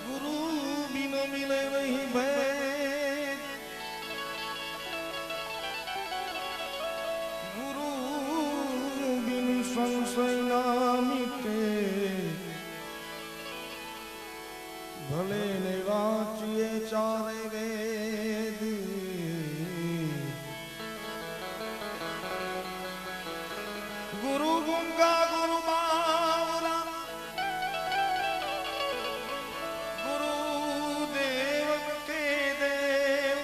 गुरु बिन मिले नहीं भेद, गुरु बिन संशय ना मिटे, भले ने वाचिए चारे वेद, गुरु गंगा गुरु बावरा, गुरु देव के देव,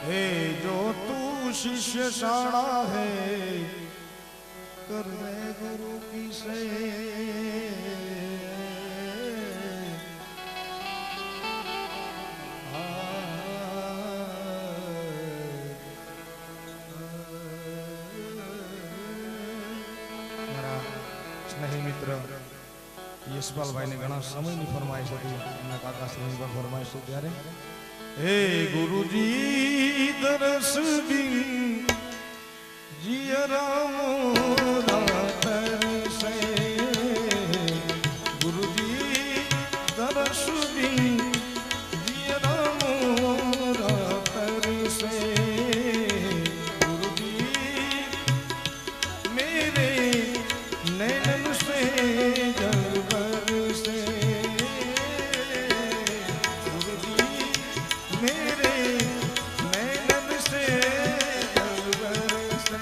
हे जो तू शिष्य शाणा है, कर दे गुरु की सेवा। नहीं मित्र यशपाल भाई ने घना समय ની ફરમાઈશ હતી એમના કાકા શ્રી પર ફરમાઈશ છે ત્યારે હે ગુરુજી દરસ બિન જીય રામ તરસે, ગુરુજી દરસ બિન જીય રામ તરસે, गुरुजी मेरे नैन से जल बरसे, गुरुजी मेरे नैन से जल बरसे,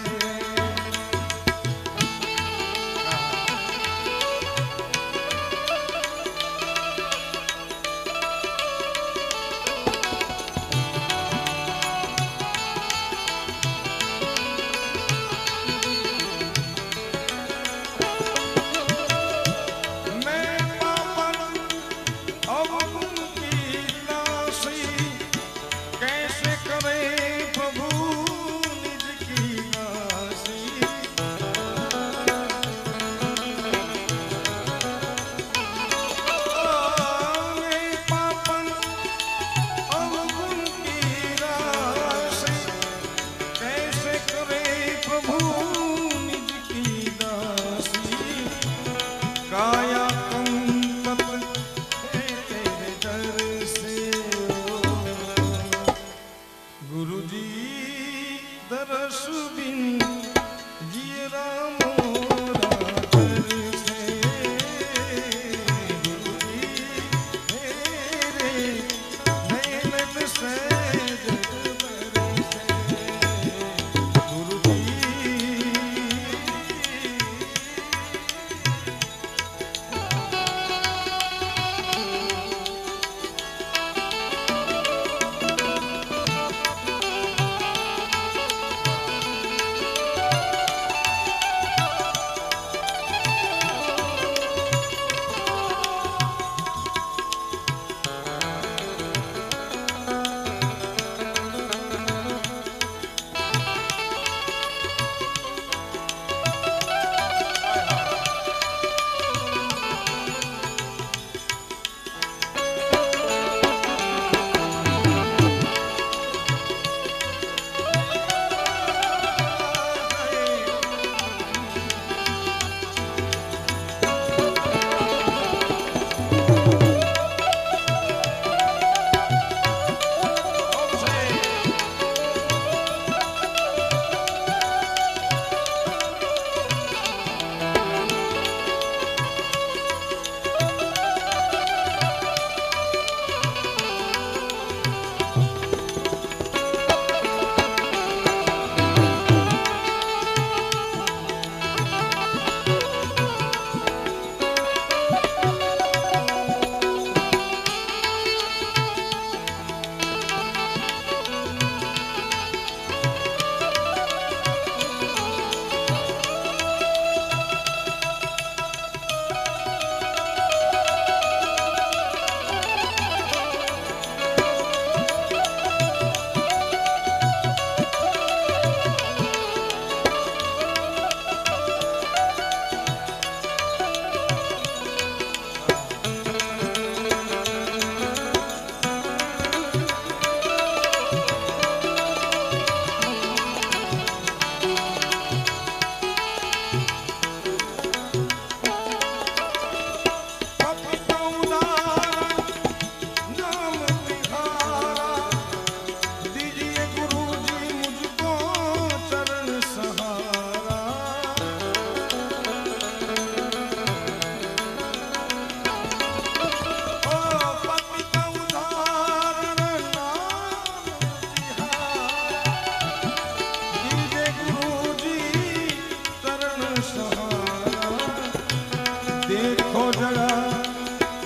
देखो जरा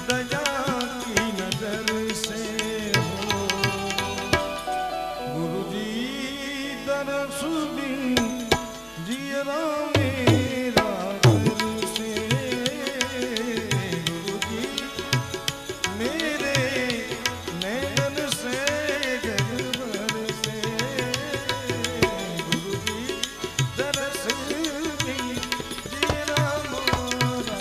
दया की नजर से हो गुरुजी दरस बिन जियरा मेरा घर से गुरुजी मेरे नैन से जग भर से गुरुजी दरस बिन जियरा मोरा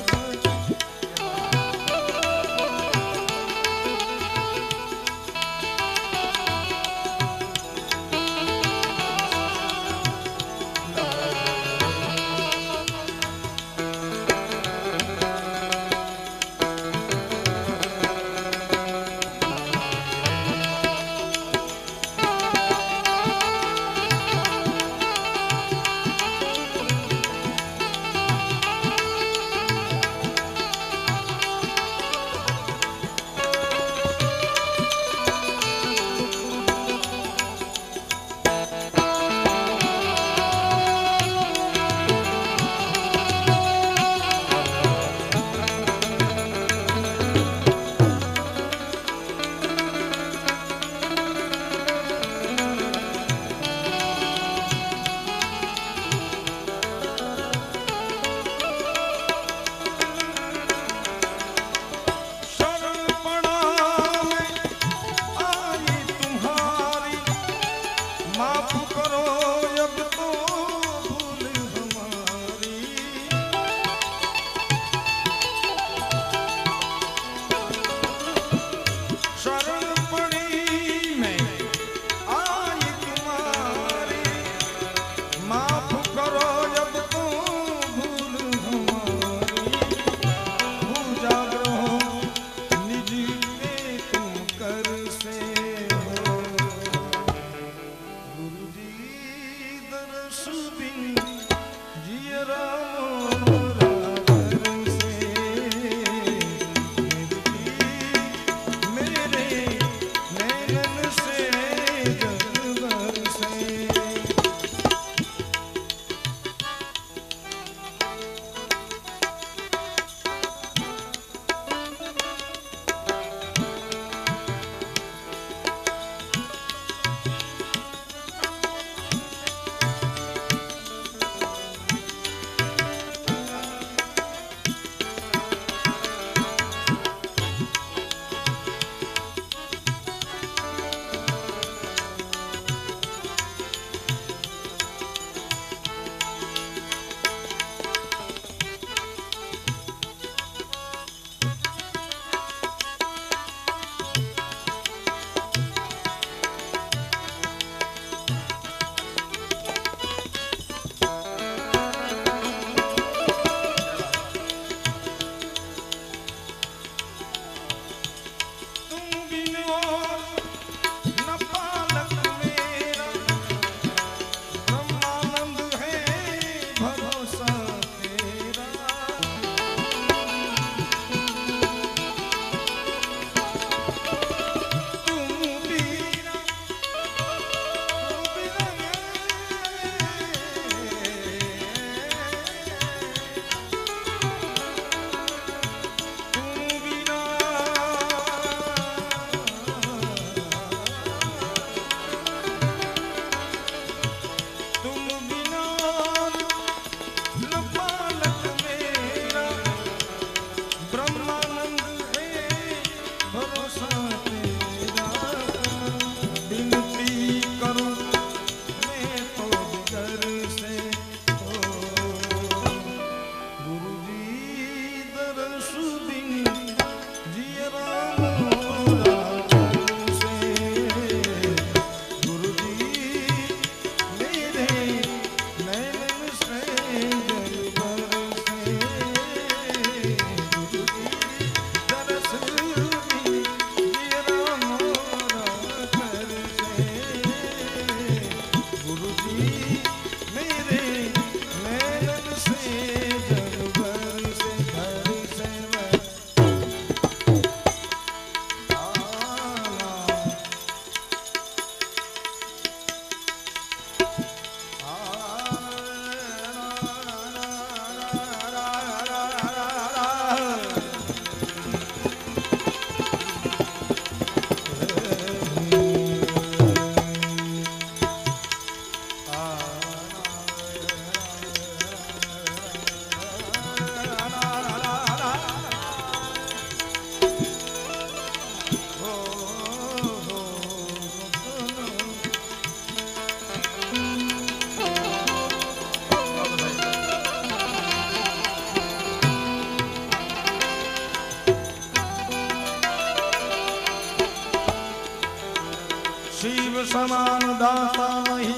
शिव समान दाता नहीं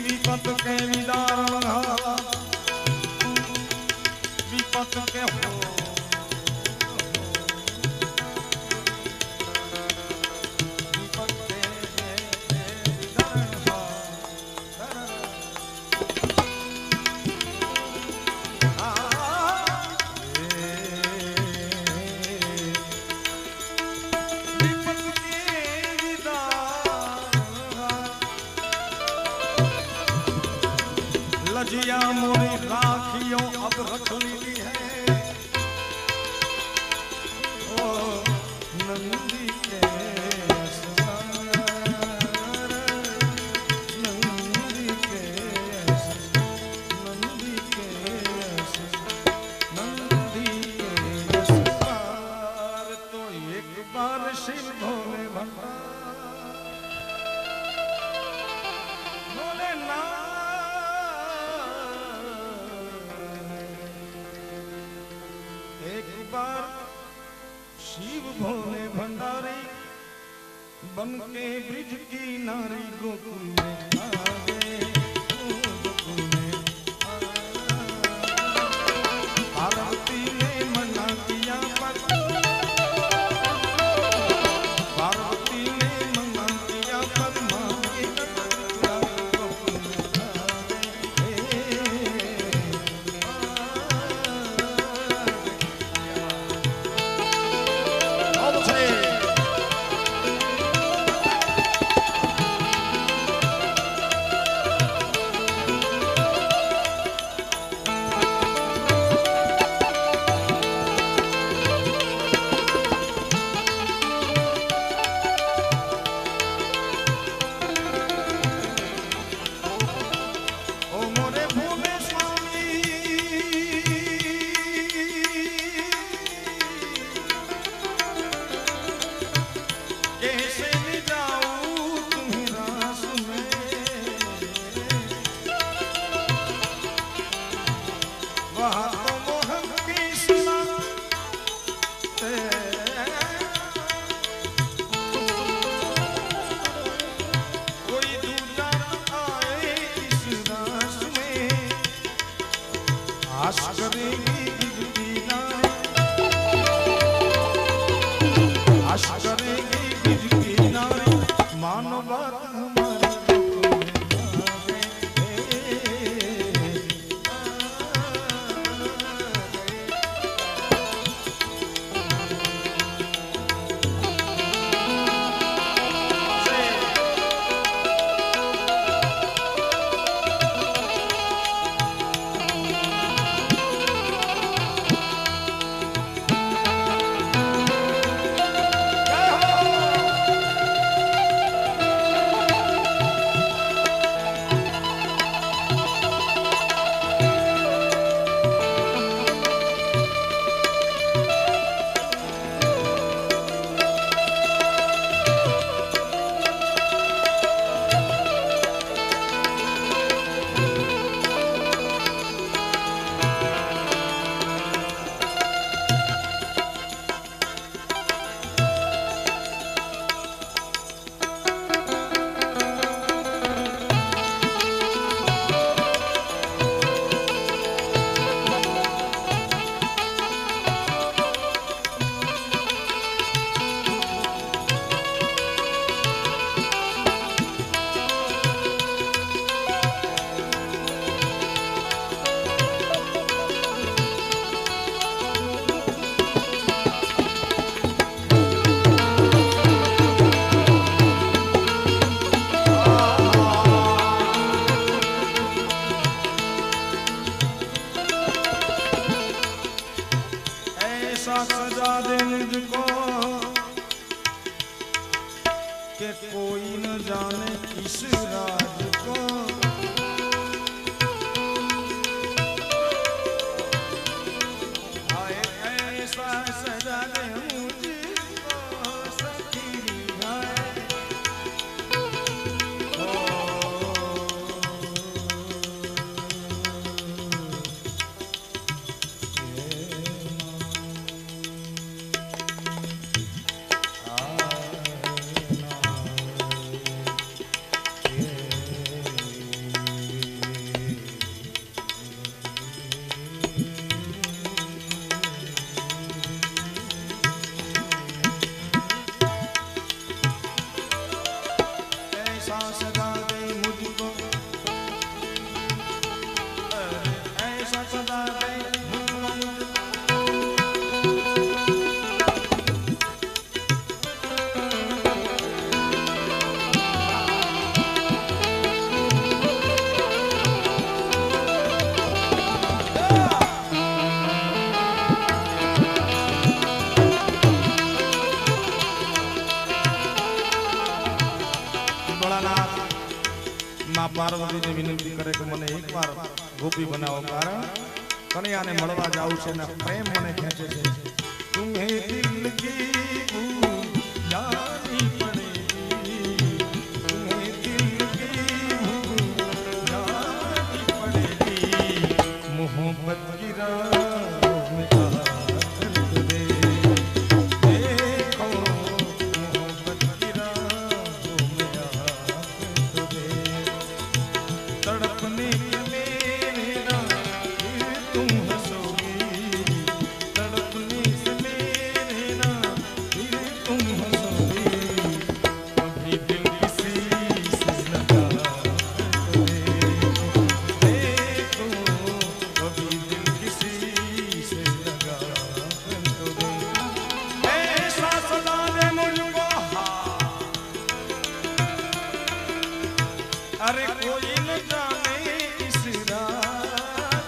विपत के विदारण विपत के हो विपत के विदारण विपत के विदारण लजिया मोरी राखियों अब रख ली है ओ नंदी के नंदी के नंदी के नंदी के सवार तो एक बार शिव भोले भोले ना एक बार शिव भोले भंडारी बन के ब्रिज की नारी गोकुल में आ गए, गोकुल में आ गए। पार्वती ने मना किया पर पार्वती ने मना किया पर मांगे गोकुल में आ गए। इस राज को आए ऐसा सजा दे मुझको सखी आए सदा दे मुझको ऐसा सदा दे मां पार्वती ने विनंती करे कि मने एक बार गोपी बनाओ कारण कन्या ने મળવા જાવું છે ને પ્રેમ મને ખેંચે છે तुम्हें दिल की जानी पड़ेगी तुम्हें दिल की जानी पड़ेगी मोहब्बत की राहों में आकर दे देखो मोहब्बत की राहों में आकर दे तड़पने के मेरे ना फिर तुम हंसोगी तड़पने से मेरे ना फिर तुम हंसोगी कभी दिल किसी से लगा तो देखो कभी दिल किसी से लगा तो ऐसा सदा दे मुझको अरे कोई न जाने इस राज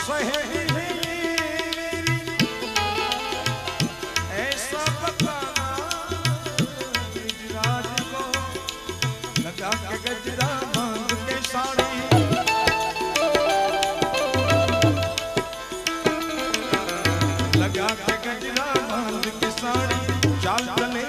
सहेली है मेरी ऐसा बताना राज को लगा के गजरा बांध के साड़ी लगा के गजरा बांध के साड़ी चाल चले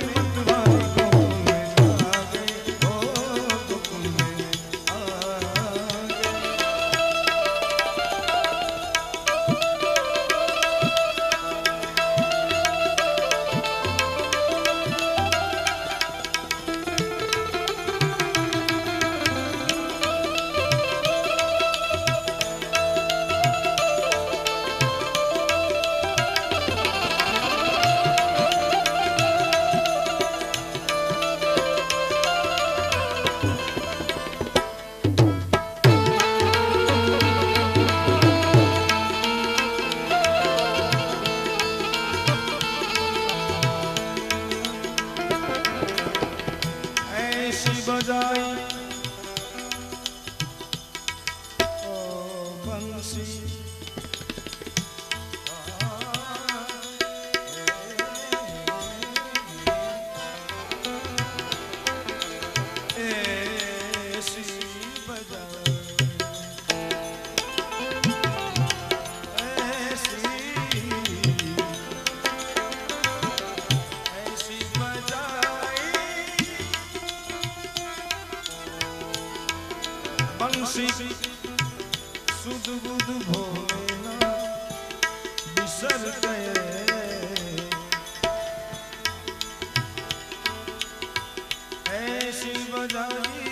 बजाई ओ बंसी ऐसी बजाई ऐसी बजाई बंसी सुध बुध भोलेना बिसर गए ऐसी बजाई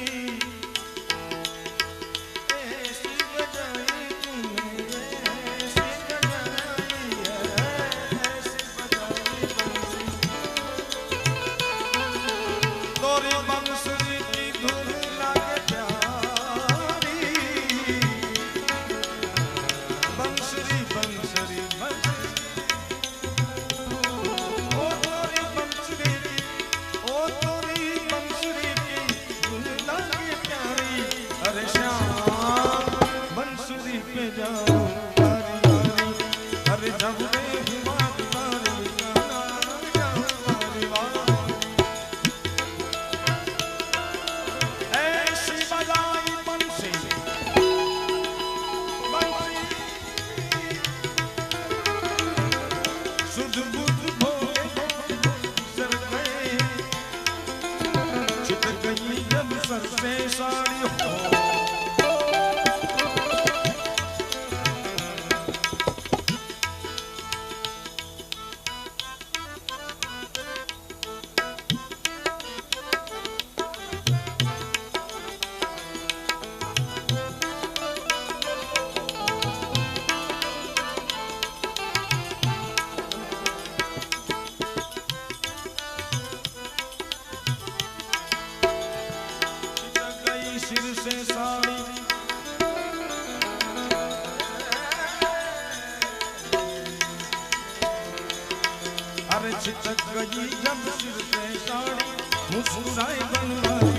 तुमने ऐसी बजाई बंसी तोरी बंसुरी की धुन लागे प्यारी बंसुरी बंसुरी बंसुरी ओ तोरी बंसुरी की धुन से साड़ी हो सिर से साड़ी अरे छिटक गई जब सिर से साड़ी मुस्कुराए बनवारी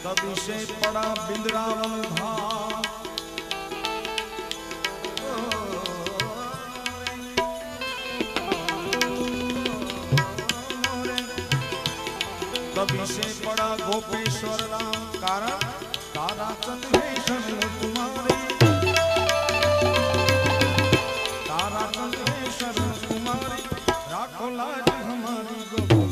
बबलू से पड़ा बिंद्रावन घाट कभी से पड़ा गोपेश्वर राम कारण तारा चंद है शरण तुम्हारे तारा चंद है शरण तुम्हारे राखो लाज हमारी गोकुल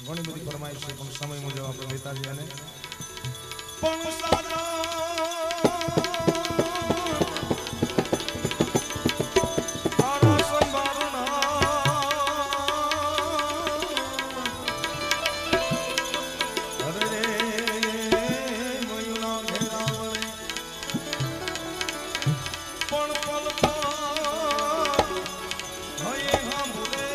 घणी बधी फरमाइश है पण समय मुजब આપણે લેતા જઈએ અને પણ સાજા તારા સંભાળના અરે રે મયુના ઘેરાવળે પણ પલકા હયે હાંભળે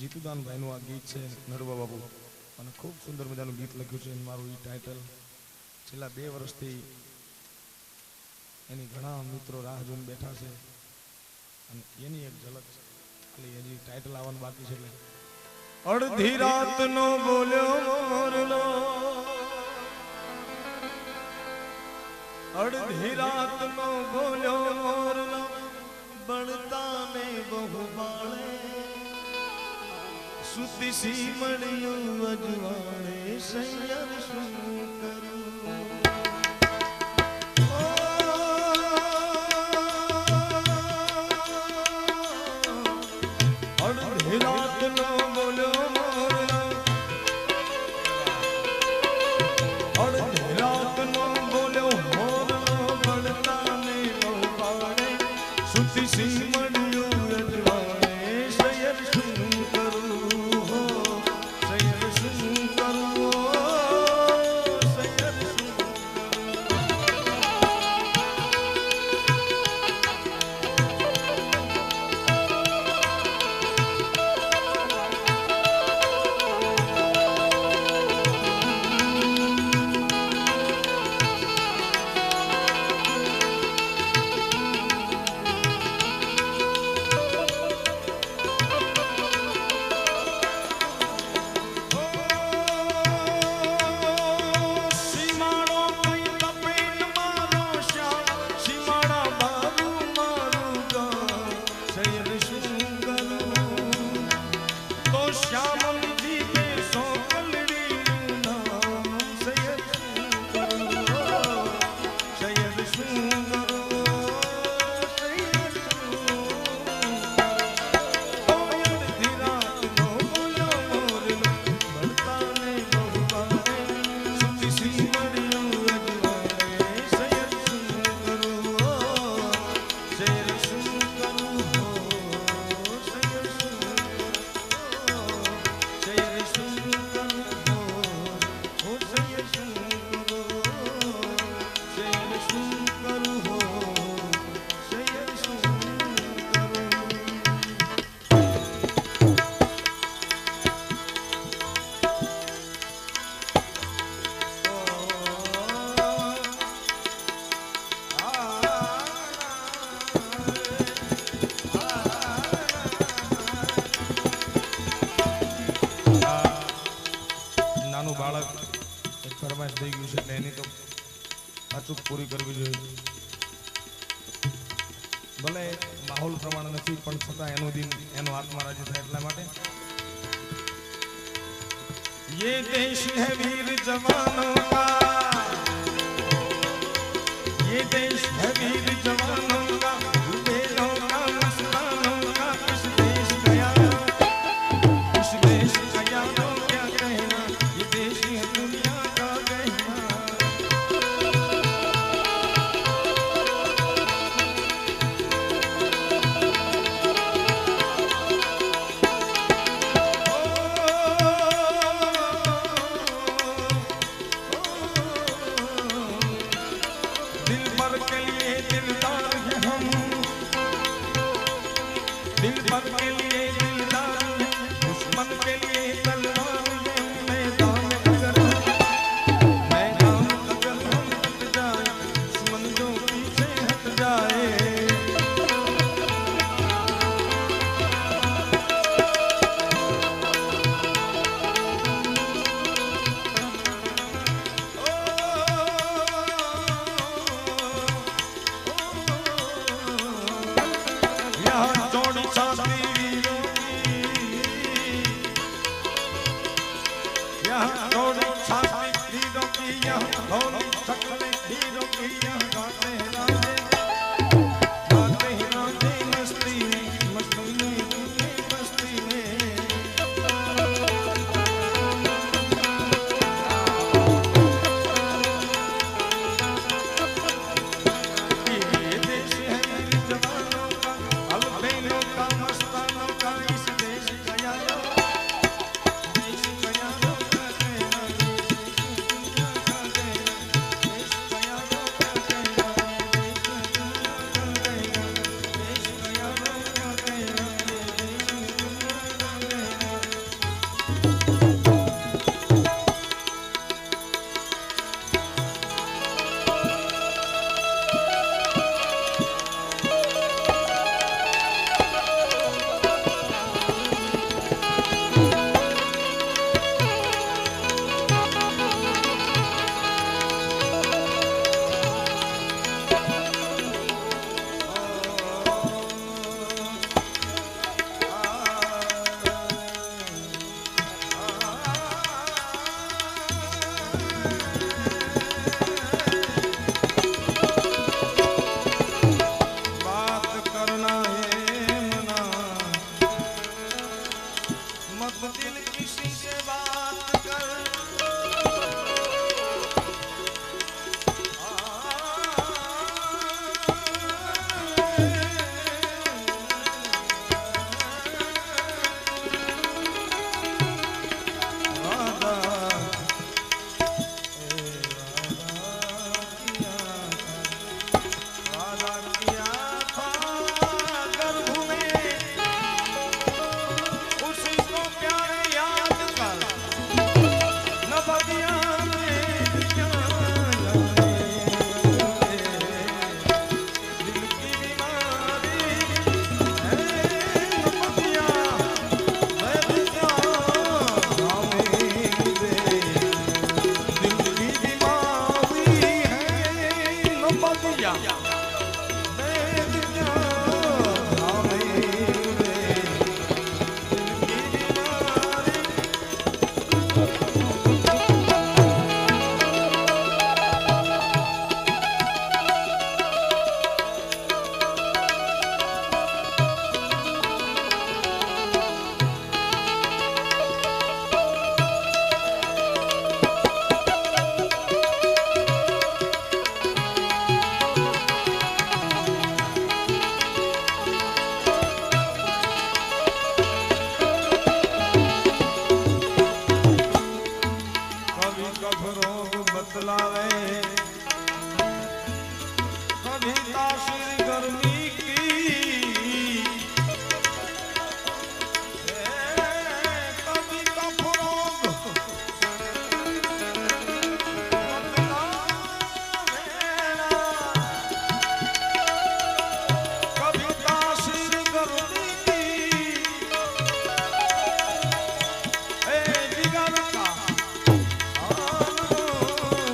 જીતુદાન ભાઈનું આ ગીત છે નરવા બાબુ અને ખૂબ સુંદર મજાનું ગીત લખ્યું છે મારું એ ટાઇટલ છેલ્લા 2 વર્ષથી એની ઘણા મિત્રો રાહ જોઈને બેઠા છે અને એની એક ઝલક ખાલી એની ટાઇટલ આવવાનું બાકી છે એટલે અડધી રાતનો બોલ્યો મોરલો અડધી રાતનો બોલ્યો મોરલો બળતા ને બહુ બાળે સુતી સી મળ્યું અજવાળે સૈયર શું કરું અડધી રાતનો બોલ્યો મોરલો અડધી રાતનો બોલ્યો મોરલો બળતા ને બહુ બાળે સુતી સી મળ્યું અજવાળે સૈયર શું એની તો અચૂક પૂરી કરવી જોઈએ. ભલે માહોલ પ્રમાણે નથી પણ છતાં એનો દિન એનો આત્મા રાજી થાય એટલા માટે. ये देश है वीर जवानों का, ये देश है वीर जवानों का, बेलों का मस्तानों का. इस देश का यारों क्या कहना, ये देश है दुनिया का कहना. दिल पर के लिए दिलदार है, दुश्मन के लिए तलवार है. मैदान अगर हम हट जाए, दुश्मन जो पीछे हट जाए. यहाँ जोड़ी छाती वीरों की, यहाँ जोड़ी छाती वीरों की, यहाँ ढोली शक्लें वीरों की. यहाँ गाते हैं राजे मस्ती में, मस्ती में मस्ती में. ये देश है वीर जवानों का, अलबेलों का मस्तानों का. इस देश का यारों का कहना, दुनिया का कहना. देश का यारों का कहना, देश का दुनिया का कहना. देश का यारों का कहना, देश दुनिया का कहना. बात करना है मना, मत दिल किसी से बात कर. वादा किया था गर्भ में, उसी को प्यार याद कर. नबदिया में दिया दिल की बीमारी है. नबदिया मैं दिया हमें दे, दिल की बीमारी है. नबदिया बतलावे, कभी तासीर गर्मी की, कभी कफ रोग कभी तासीर गर्मी की. जिगर का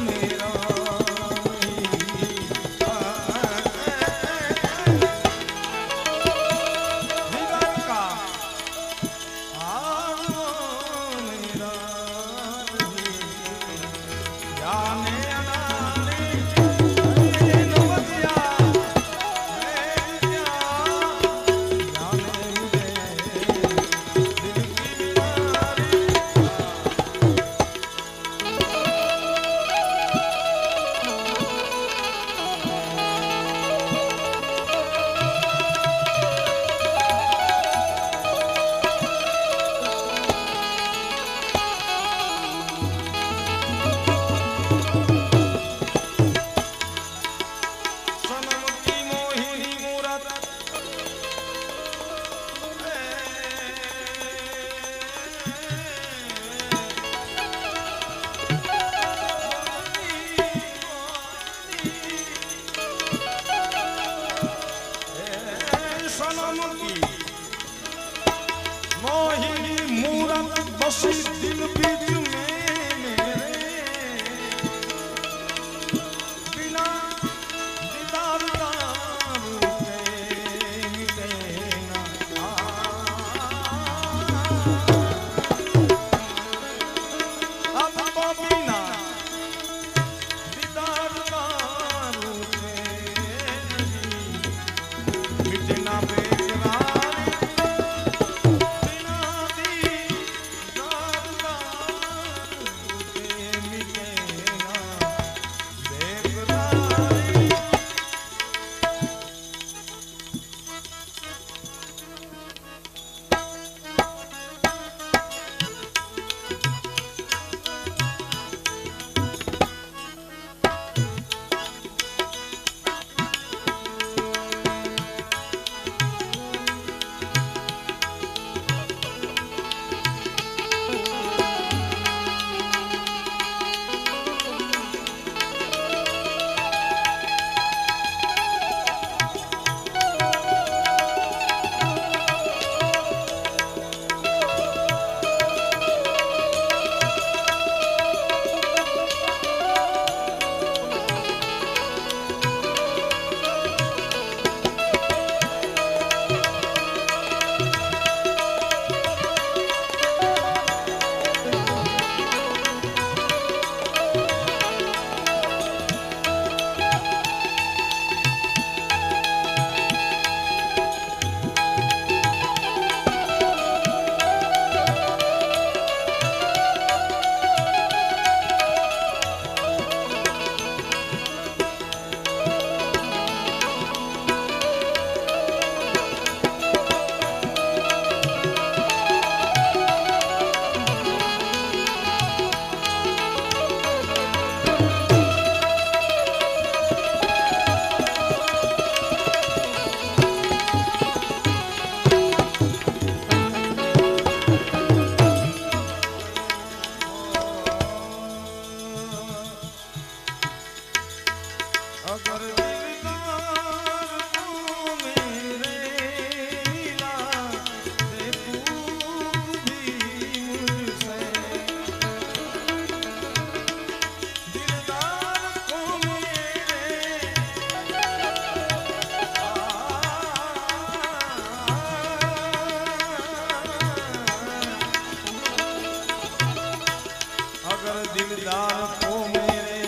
मेरा सनम की मोहिनी मूरत बसी दिल बीच में मेरे बिना दीदार का मिटे ना अब तो बिना दीदार का मिटना बेकरार बिना दीदार का मिटे ना बेकरार। अगर दिलदार तू मेरे मिला दे तू भी मुझसे दिलदार तू मेरे अगर दिलदार को मेरे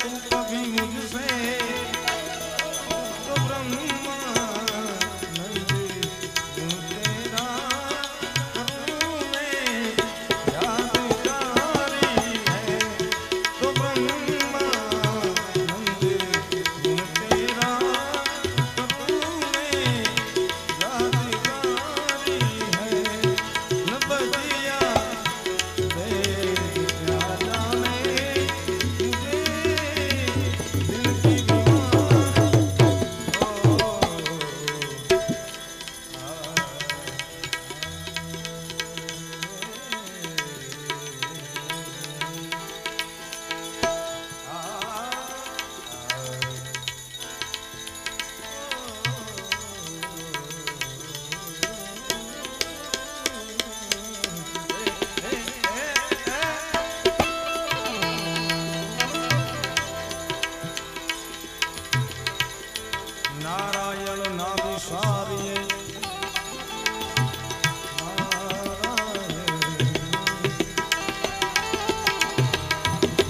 तू कभी मुझसे तो ब्रह्मानंद तेरा करूं मैं यादगारी है तो ब्रह्मानंद तेरा करूं मैं यादगारी है न बजिया नारायण नाभिसारिये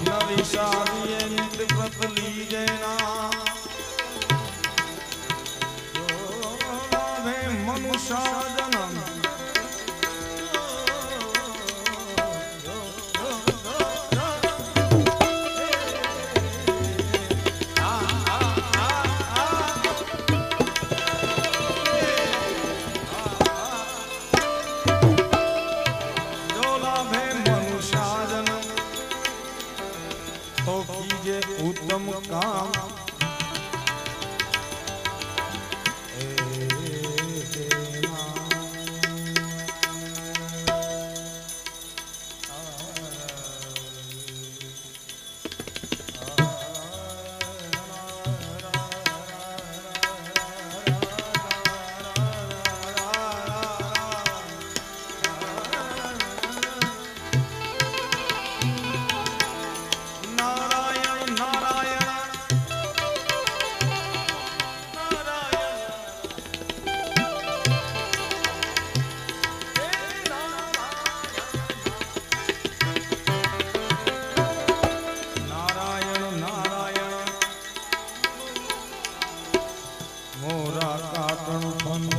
नाभिसारिये नित्य व्रत लीजे ना मनुष्य जन्म मोरा काटण फन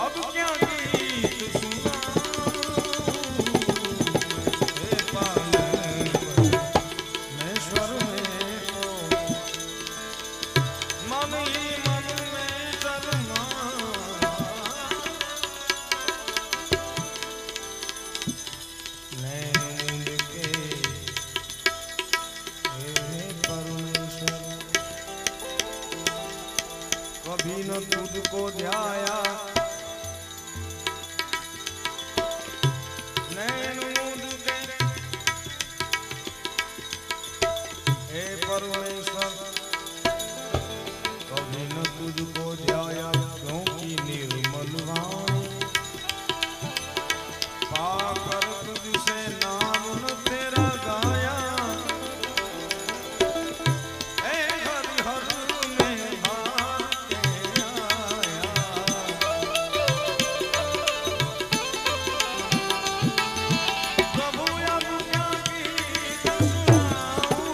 अब क्या जाया नैन मूंद के हे परमेश्वर कभी न तुझको जाया क्योंकि निर्मल वाणी पाकर तुझसे नाम न तेरा गाया हे हरिहर में हार के आया प्रभु अब क्या गीत सुनाऊं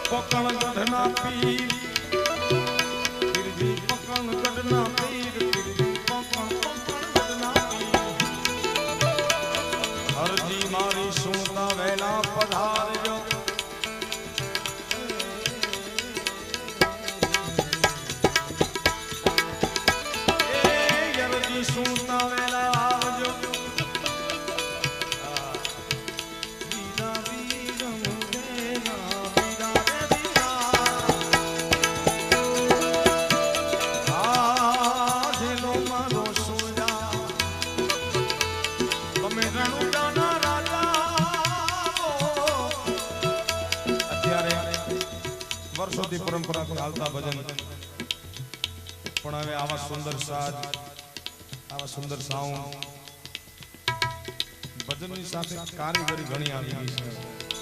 पकड़ गढ़ना पीर फिर भी पकड़ गढ़ना पीर फिर भी पकड़ गढ़ना पीर हर जी मारी सुनता वेला पधार जो हर जी सुनता वेला आवजो वीरा वीर मुझे ना વર્ષોથી પરંપરાથી હાલતા ભજન પણ હવે આવા સુંદર સાજ આવા સુંદર સાઉન્ડ ભજનની સાથે કારીગરી ઘણી આવી ગઈ છે